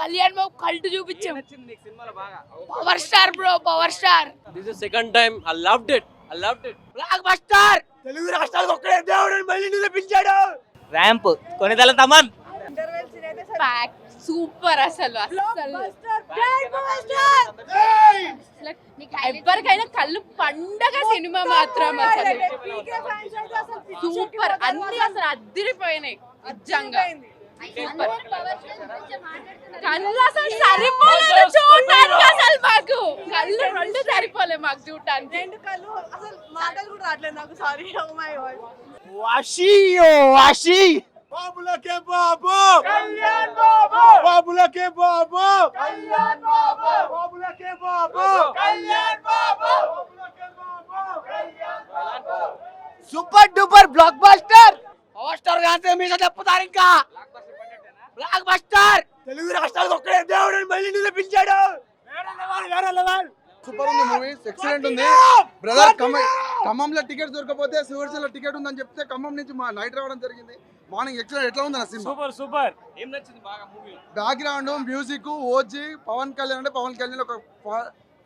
Kalyan Babu cult చూపించాం. Power star bro, power star. This is second time. I loved it. Block buster. Telugu రాష్ట్రాలకు ఒక్కడే దేవుడు మళ్ళీ నిరూపించాడు. Ramp Konidela Thaman fact super అసలు. ఎవరికైనా కళ్ళు పండగ సినిమా మాత్రం అసలు సూపర్. అన్ని అసలు అదిరిపోయినాయి నిజంగా. కళ్ళు అసలు సరిపోలేదు చూడటానికి. అసలు మాకు కళ్ళు రెండు సరిపోలే మాకు చూడటానికి. రెండు కళ్ళు అసలు మాటలు కూడా రావట్లేదు నాకు. సారీ. Oh my god. వాషి బాబులకే బాబు కళ్యాణ్ బాబు, బాబులకే బాబు కళ్యాణ్ బాబు, బాబులకే బాబు కళ్యాణ్ బాబు, బాబులకే Babu Kalyan Babu. Super duper blockbuster. Power star గాంతే మీస చెప్పుతారు. ఇంకా బ్లాక్ బస్టర్. తెలుగు రాష్ట్రాలకు ఒక్కడే దేవుడు మళ్ళీ నిరూపించాడు. వేరే లెవెల్. సూపర్ ఉంది మూవీ, ఎక్సలెంట్ ఉంది బ్రదర్. ఖమ్మంలో టికెట్ దొరకపోతే శివర్సిలో టికెట్ ఉందని చెప్తే ఖమ్మం నుంచి మా నైట్ రావడం జరిగింది. Morning excellent. ఎట్లా ఉంది సినిమా? సూపర్. ఏం నచ్చింది బాగా movie? Background music, OG Pawan Kalyan అంటే పవన్ కళ్యాణ్ ఒక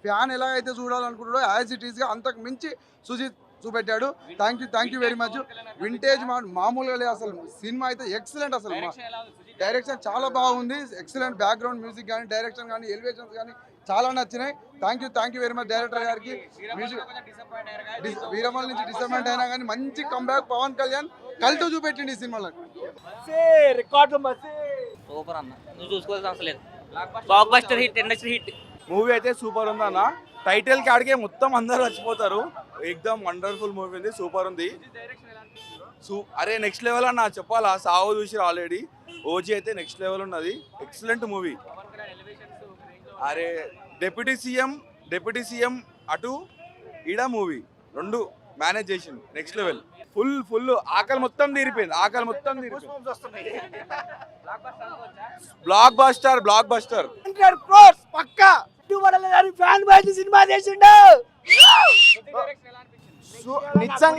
ఫ్యాన్ ఎలా అయితే చూడాలనుకుంటాడో యాజ్ ఇట్ ఈస్ గా అంతకు మించి సుజిత్ చూపెట్టాడు. Thank you very much. Vintage మామూలుగా లేదు అసలు. సినిమా అయితే ఎక్సలెంట్. అసలు డైరెక్షన్ చాలా బాగుంది. ఎక్సలెంట్. బ్యాక్గ్రౌండ్ మ్యూజిక్ కానీ, డైరెక్షన్ కానీ, ఎలివేషన్స్ కానీ చాలా నచ్చినాయి. Thank you very much director గారికి. మ్యూజిక్ వీరమల్ నుంచి డిసప్పాయింట్ అయినా కానీ మంచి కంబ్యాక్. పవన్ కళ్యాణ్ కల్టు చూపెట్టిండి ఈ సినిమాలో. సూపర్ అన్న, నువ్వు చూసుకోవాల్సిన అవసరం లేదు. Block buster hit, industry hit. Movie అయితే సూపర్ ఉంది అన్న. టైటిల్ కి ఆడికే మొత్తం అందరు వచ్చిపోతారు. ఎక్దమ్ వండర్ఫుల్ మూవీ ఉంది. సూపర్ ఉంది. అరే నెక్స్ట్ లెవెల్ అన్న చెప్పాలా. సావు చూసి ఆల్రెడీ. ఓజీ అయితే నెక్స్ట్ లెవెల్ ఉన్నది. Excellent movie. అరే డిప్యూటీ సీఎం అటు ఈడ మూవీ రెండు మేనేజ్ చేసింది. Next level. ఫుల్ ఆకలి మొత్తం తీరిపోయింది. బ్లాక్ బస్టర్ పక్కా ఫ్యాన్ బాయ్ సినిమా చేసిండు. నిజం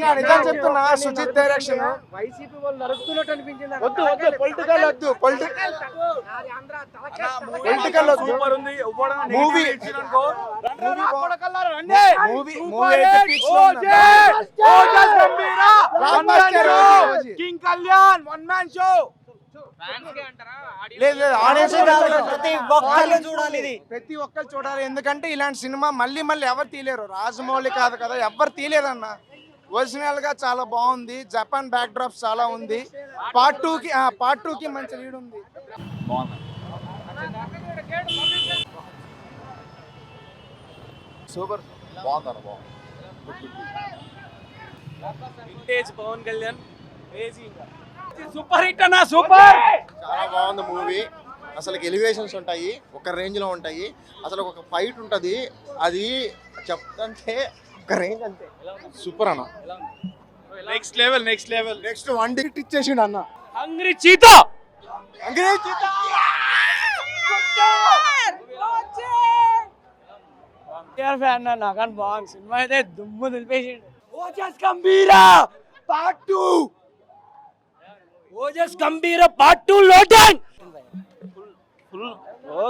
చెప్తున్నా. సుజిత్ డైరెక్షన్ వైసీపీ వాళ్ళు నరుకుతున్నట్టు అనిపించింది. పొలిటికల్ సూపర్ ఉంది. Movie king Kalyan one man show. ప్రతి ఒక్కరు చూడాలి. ఎందుకంటే ఇలాంటి సినిమా మళ్ళీ ఎవరు తీయలేరు. రాజమౌళి కాదు కదా, ఎవరు తీయలేదన్న. ఒరిజినల్ గా చాలా బాగుంది. జపాన్ బ్యాక్ డ్రాప్ చాలా ఉంది. పార్ట్ టూ కి మంచి లీడ్ ఉంది. Super. Vintage Pawan Kalyan crazy. Super hit అన్న. సూపర్. చాలా బాగుంది మూవీ. అసలు ఎలివేషన్స్ ఉంటాయి, ఒక రేంజ్ లో ఉంటాయి. అసలు ఒక ఫైట్ ఉంటది, అది చెప్తంటే ఒక రేంజ్ అంతే. సూపర్ అన్న. Next level. నెక్స్ట్ 1 డిజిట్ ఇచ్చేసిండు అన్న. Hungry cheetah. ఫ్యాన్ అన్న కానీ బాగుంది సినిమా అయితే. దుమ్ము దులిపేసిండు. ఓజస్ గంభీరా పార్ట్ 2. ఓజస్ గంభీర పార్ట్ 2 లోటన్.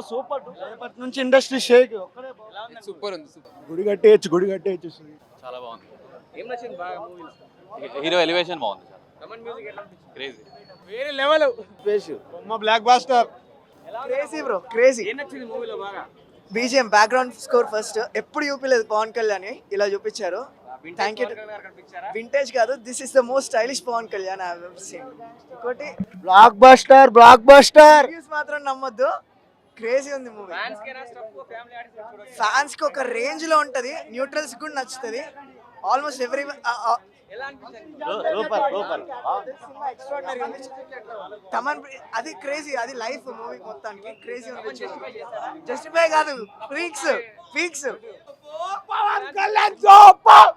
సూపర్. రేపటి నుంచి ఇండస్ట్రీ షేక్. సూపర్ ఉంది. గుడి కట్టేయచ్చు. చాలా బాగుంది. ఏం నచ్చింది బాగా మూవీ? హీరో ఎలివేషన్ బాగుంది. కమన్ మ్యూజిక్ ఎలా అనిపించింది? క్రేజీ. వేరే level. Blockbuster. Crazy bro, crazy. ఏం నచ్చింది మూవీలో బాగా? బీజిఎం బ్యాక్గ్రౌండ్ స్కోర్ ఫస్ట్ ఎప్పుడు చూపిలేదు పవన్ కళ్యాణ్ ఇలా చూపించారు. Thank you. వింటేజ్ కాదు, this is the most stylish Pawan Kalyan I have ever seen. ఇంకోటి బ్లాక్ బస్టర్ మాత్రం నమ్మొద్దు. క్రేజీ ఉంది మూవీ. ఫ్యాన్స్ కి ఒక రేంజ్ లో ఉంటది. న్యూట్రల్స్ కూడా నచ్చుతుంది. ఆల్మోస్ట్ ఎవ్రీ తమన్ అది క్రేజీ. అది లైఫ్ మూవీ మొత్తానికి క్రేజీ ఉంది. జస్టిఫై కాదు, పీక్స్. పవన్ కళ్యాణ్ సూపర్.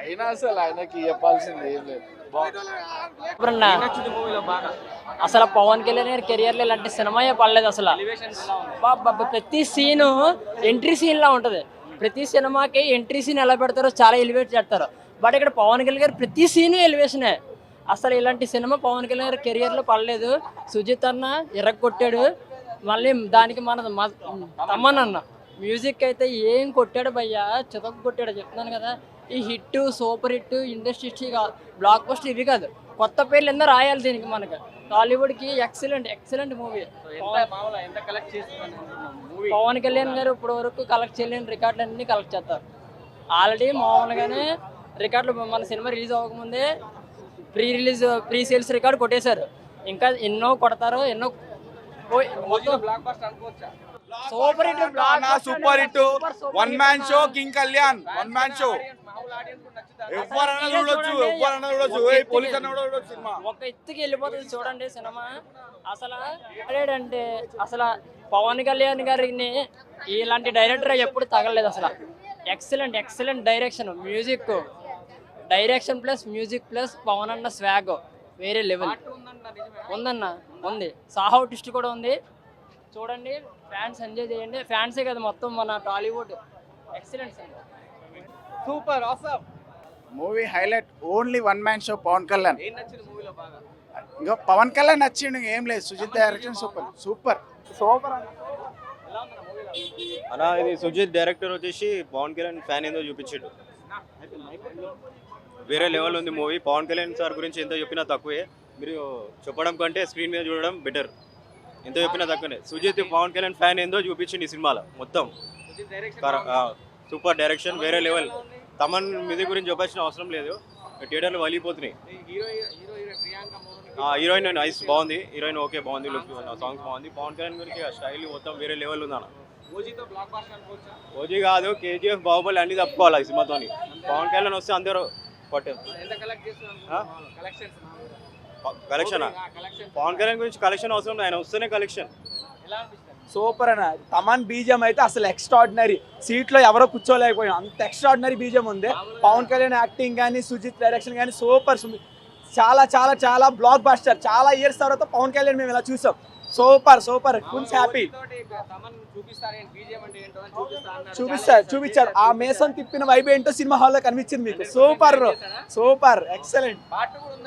అయినా అసలు ఆయనకి చెప్పాల్సింది ఏం లేదు. అసలు పవన్ కళ్యాణ్ గారి కెరియర్ లో ఇలాంటి సినిమాయే పడలేదు అసలు. ప్రతి సీను ఎంట్రీ సీన్ లా ఉంటది. ప్రతి సినిమాకి ఎంట్రీ సీన్ ఎలా పెడతారో చాలా ఎలివేట్ చేస్తారు. బట్ ఇక్కడ పవన్ కళ్యాణ్ గారు ప్రతి సీను ఎలివేషనే. అసలు ఇలాంటి సినిమా పవన్ కళ్యాణ్ గారి కెరియర్లో పడలేదు. సుజిత్ అన్న ఎర్రగొట్టాడు, మళ్ళీ దానికి మన తమ్మన్ అన్న మ్యూజిక్ అయితే ఏం కొట్టాడు భయ్యా, చితక కొట్టాడు చెప్తున్నాను కదా. ఈ hit super hit industry block buster ఇవి కాదు, కొత్త పేర్లు ఎన్నో రాయాలి దీనికి. మనకి టాలీవుడ్కి ఎక్సలెంట్ మూవీ. పవన్ కళ్యాణ్ గారు ఇప్పటి వరకు కలెక్ట్ చేయలేని రికార్డులు అన్నీ కలెక్ట్ చేస్తారు. ఆల్రెడీ మామూలుగానే రికార్డులు మన సినిమా రిలీజ్ అవ్వకముందే ప్రీ సేల్స్ రికార్డు కొట్టేశారు. ఇంకా ఎన్నో కొడతారు, ఎన్నో super hit super hit. One man show king Kalyan, one man show. ఎవరన్నా చూడొచ్చు, పోలీస్ అన్న కూడా చూడొచ్చు సినిమా. ఒక ఎత్తుకి వెళ్ళిపోతుంది చూడండి సినిమా. అసలు అంటే అసలు పవన్ కళ్యాణ్ గారిని ఇలాంటి డైరెక్టర్ ఎప్పుడు తగలలేదు అసలు. Excellent direction plus music plus Pawan అన్న స్వాగ్ వేరే లెవెల్ ఉందన్న. ఉంది సాహో ట్విస్ట్ కూడా ఉంది, చూడండి. ఫ్యాన్స్ ఎంజాయ్ చేయండి. ఫ్యాన్సే కదా మొత్తం మన Tollywood. Excellent super awesome movie highlight. Only one man show Pawan Kalyan. ఇంకా పవన్ కళ్యాణ్ నచ్చిండు, ఏం లేదు. Sujeeth direction super. అలా ఇది సుజిత్ డైరెక్టర్ వచ్చేసి పవన్ కళ్యాణ్ ఫ్యాన్ ఏందో చూపించాడు. వేరే లెవెల్ ఉంది మూవీ. పవన్ కళ్యాణ్ సార్ గురించి ఎంత చెప్పినా తక్కువే. మీరు చెప్పడం కంటే స్క్రీన్ మీద చూడడం బెటర్. ఎంత చెప్పినా తక్కువనే. సుజిత్ పవన్ కళ్యాణ్ ఫ్యాన్ ఏందో చూపించింది ఈ సినిమాలో మొత్తం. సూపర్ డైరెక్షన్, వేరే లెవెల్. తమన్ మ్యూజిక్ గురించి చెప్పాల్సిన అవసరం లేదు, థియేటర్లు వలిపోతున్నాయి. హీరోయిన్ నైస్, బాగుంది. హీరోయిన్ ఓకే, బాగుంది. లుక్, సాంగ్స్ బాగుంది. పవన్ కళ్యాణ్ గురించి స్టైల్ మొత్తం వేరే లెవెల్ ఉంది అన్న. ఓజీ కాదు, కేజీఎఫ్, బాహుబలి అన్ని తప్పుకోవాలి ఈ సినిమాతో. పవన్ కళ్యాణ్ వస్తే అందరూ కొట్టారు. కలెక్షన్ పవన్ కళ్యాణ్ గురించి కలెక్షన్ అవసరం లేదు, ఆయన వస్తేనే కలెక్షన్. సూపర్ అన్న. తమన్ బీజం అయితే అసలు ఎక్స్ట్రాడినరీ. సీట్లో ఎవరో కూర్చోలేకపోయాం, అంత ఎక్స్ట్రాడినరీ బీజం ఉంది. పవన్ కళ్యాణ్ యాక్టింగ్ కానీ సుజిత్ డైరెక్షన్ కానీ సూపర్. చాలా బ్లాక్ బస్టర్. చాలా ఇయర్స్ తర్వాత పవన్ కళ్యాణ్ మేము ఇలా చూసాం. Super full happy. చూపించారు. ఆ మేసం తిప్పిన వైబ్ ఏంటో సినిమా హాల్లో కనిపించింది మీకు. Super excellent.